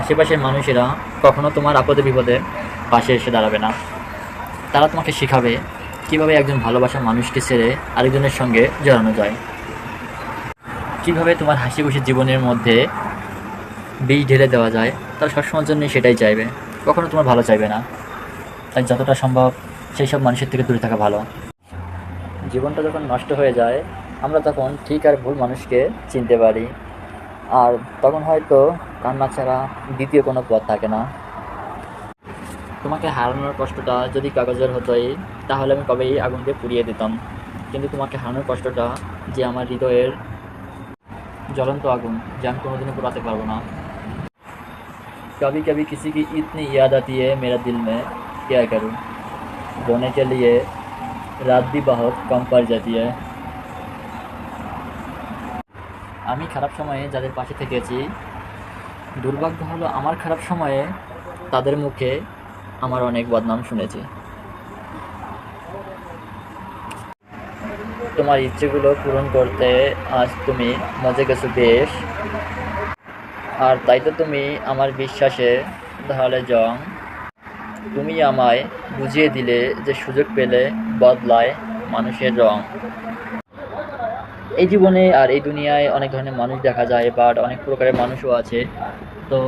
আশেপাশের মানুষেরা কখনো তোমার আপদে বিপদে পাশে এসে দাঁড়াবে না। তারা তোমাকে শেখাবে কীভাবে একজন ভালোবাসার মানুষকে ছেড়ে আরেকজনের সঙ্গে জড়ানো যায়, কীভাবে তোমার হাসি খুশি জীবনের মধ্যে বিষ ঢেলে দেওয়া যায়। তারা সবসময়ের জন্যই সেটাই চাইবে, কখনো তোমার ভালো চাইবে না। তাই যতটা সম্ভব সেই সব মানুষের থেকে দূরে থাকা ভালো। জীবনটা যখন নষ্ট হয়ে যায়, আমরা তখন ঠিক আর ভুল মানুষকে চিনতে পারি, আর তখন হয়তো কান্না ছাড়া দ্বিতীয় কোনো পথ থাকে না। তোমাকে হারানোর কষ্টটা যদি কাগজের হতোই, তাহলে আমি কবেই আগুনকে পুড়িয়ে দিতাম। কিন্তু তোমাকে হারানোর কষ্টটা যে আমার হৃদয়ের জ্বলন্ত আগুন, যে আমি কোনোদিনও পোড়াতে পারবো না। कभी कभी किसी की इतनी याद आती है मेरा दिल में क्या करूं, रोने के लिए रात भी बहुत कम पड़ जाती है। আমি খারাপ সময়ে যাদের পাশে থেকেছি, দুর্ভাগ্য হলো আমার খারাপ সময়ে তাদের মুখে আমার অনেক বদনাম শুনেছি। তোমার ইচ্ছেগুলো পূরণ করতে আজ তুমি মজে গেছো বেশ, আর তাই তো তুমি আমার বিশ্বাসে ঢালে জং। তুমি আমায় বুঝিয়ে দিলে যে সুযোগ পেলে বদলায় মানুষের রং। এই জীবনে আর এই দুনিয়ায় অনেক ধরনের মানুষ দেখা যায়, বাট অনেক প্রকারের মানুষও আছে। তো